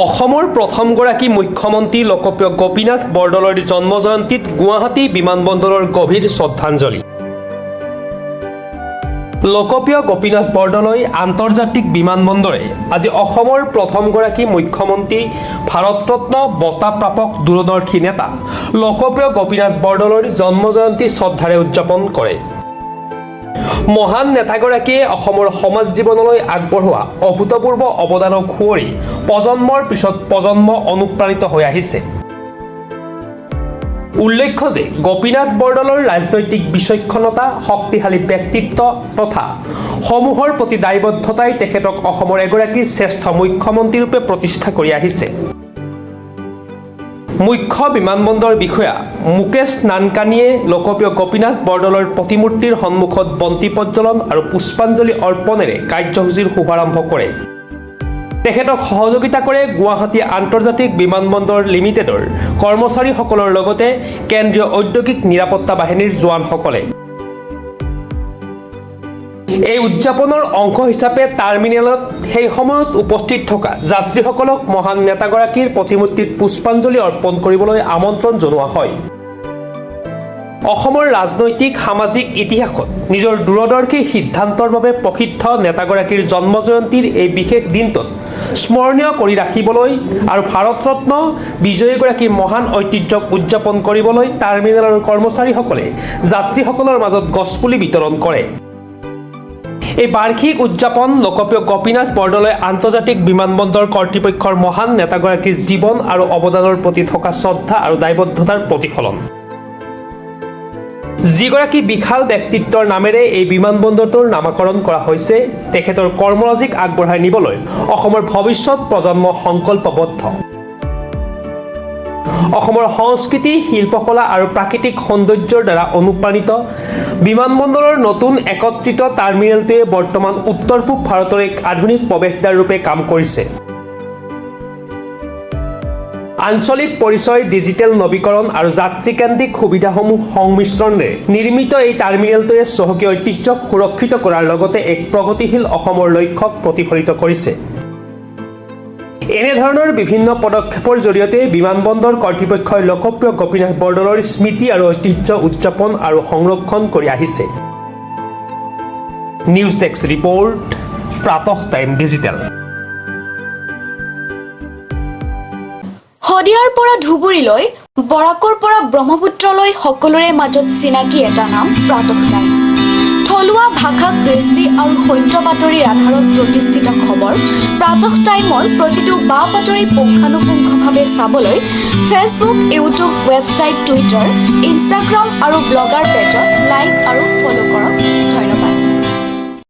অসমৰ প্ৰথমগৰাকী মুখ্যমন্ত্ৰী লোকপ্ৰিয় গোপীনাথ বৰদলৈৰ জন্মজয়ন্তীত গুৱাহাটী বিমানবন্দৰৰ গভীৰ শ্ৰদ্ধাঞ্জলি। লোকপ্ৰিয় গোপীনাথ বৰদলৈ আন্তৰ্জাতিক বিমানবন্দৰে আজি অসমৰ প্ৰথমগৰাকী মুখ্যমন্ত্ৰী ভাৰতৰত্ন বঁটা প্ৰাপক দূৰদৰ্শী নেতা লোকপ্ৰিয় গোপীনাথ বৰদলৈৰ জন্মজয়ন্তী শ্ৰদ্ধাৰে উদযাপন কৰে। মহান নেতাগৰাকীয়ে অসমৰ সমাজ জীৱনলৈ আগবঢ়োৱা অভূতপূৰ্ব অৱদানক সুঁৱৰি প্ৰজন্মৰ পিছত প্ৰজন্ম অনুপ্ৰাণিত হৈ আহিছে। উল্লেখ্য যে গোপীনাথ বৰদলৈৰ ৰাজনৈতিক বিচক্ষণতা, শক্তিশালী ব্যক্তিত্ব তথা সমূহৰ প্ৰতি দায়বদ্ধতাই তেখেতক অসমৰ এগৰাকী শ্ৰেষ্ঠ মুখ্যমন্ত্ৰীৰূপে প্ৰতিষ্ঠা কৰি আহিছে। মুখ্য বিমানবন্দৰ বিষয়া মুকেশ নানকানীয়ে লোকপ্ৰিয় গোপীনাথ বৰদলৈৰ প্ৰতিমূৰ্তিৰ সন্মুখত বন্তি প্ৰজ্বলন আৰু পুষ্পাঞ্জলি অৰ্পণেৰে কাৰ্যসূচীৰ শুভাৰম্ভ কৰে। তেখেতক সহযোগিতা কৰে গুৱাহাটী আন্তৰ্জাতিক বিমানবন্দৰ লিমিটেডৰ কৰ্মচাৰীসকলৰ লগতে কেন্দ্ৰীয় ঔদ্যোগিক নিৰাপত্তা বাহিনীৰ জোৱানসকলে। এই উদযাপনৰ অংশ হিচাপে টাৰ্মিনেলত সেই সময়ত উপস্থিত থকা যাত্ৰীসকলক মহান নেতাগৰাকীৰ প্ৰতিমূৰ্তিত পুষ্পাঞ্জলি অৰ্পণ কৰিবলৈ আমন্ত্ৰণ জনোৱা হয়। অসমৰ ৰাজনৈতিক সামাজিক ইতিহাসত নিজৰ দূৰদৰ্শী সিদ্ধান্তৰ বাবে প্ৰসিদ্ধ নেতাগৰাকীৰ জন্মজয়ন্তীৰ এই বিশেষ দিনটোত স্মৰণীয় কৰি ৰাখিবলৈ আৰু ভাৰতৰত্ন বিজয়ীগৰাকীৰ মহান ঐতিহ্যক উদযাপন কৰিবলৈ টাৰ্মিনেলৰ কৰ্মচাৰীসকলে যাত্ৰীসকলৰ মাজত গছপুলি বিতৰণ কৰে। এই বাৰ্ষিক উদযাপন লোকপ্ৰিয় গোপীনাথ বৰদলৈ আন্তৰ্জাতিক বিমানবন্দৰ কৰ্তৃপক্ষৰ মহান নেতাগৰাকীৰ জীৱন আৰু অৱদানৰ প্ৰতি থকা শ্ৰদ্ধা আৰু দায়বদ্ধতাৰ প্ৰতিফলন। যিগৰাকী বিশাল ব্যক্তিত্বৰ নামেৰে এই বিমানবন্দৰটোৰ নামাকৰণ কৰা হৈছে, তেখেতৰ কৰ্মৰাজিক আগবঢ়াই নিবলৈ অসমৰ ভৱিষ্যত প্ৰজন্ম সংকল্পবদ্ধ। অসমৰ সংস্কৃতি, শিল্পকলা আৰু প্ৰাকৃতিক সৌন্দৰ্যৰ দ্বাৰা অনুপ্ৰাণিত বিমানবন্দৰৰ নতুন একত্ৰিত টাৰ্মিনেলটোৱে বৰ্তমান উত্তৰ পূব ভাৰতৰ এক আধুনিক প্ৰৱেশদ্বাৰ ৰূপে কাম কৰিছে। আঞ্চলিক পৰিচয়, ডিজিটেল নৱীকৰণ আৰু যাত্ৰীকেন্দ্ৰিক সুবিধাসমূহ সংমিশ্ৰণেৰে নিৰ্মিত এই টাৰ্মিনেলটোৱে চহকী ঐতিহ্যক সুৰক্ষিত কৰাৰ লগতে এক প্ৰগতিশীল অসমৰ লক্ষ্যক প্ৰতিফলিত কৰিছে। এনেধৰণৰ বিভিন্ন পদক্ষেপৰ জৰিয়তে বিমানবন্দৰ কৰ্তৃপক্ষই লোকপ্ৰিয় গোপীনাথ বৰদলৈৰ স্মৃতি আৰু ঐতিহ্য উদযাপন আৰু সংৰক্ষণ কৰি আহিছে। নিউজ ডেস্ক ৰিপৰ্ট, প্ৰাতঃ টাইম ডিজিটেল। শদিয়াৰ পৰা ধুবুৰীলৈ, বৰাকৰ পৰা ব্ৰহ্মপুত্ৰলৈ সকলোৰে মাজত চিনাকি এটা নাম প্ৰাতঃ টাইম। থলুৱা ভাষা, কৃষ্টি আৰু সত্য বাতৰিৰ আধাৰত প্ৰতিষ্ঠিত খবৰ প্ৰাতঃ টাইমৰ প্ৰতিটো বা বাতৰি পুংখানুপুংখভাৱে চাবলৈ Facebook, YouTube, website, Twitter, Instagram আৰু ব্লগাৰ পেজত লাইক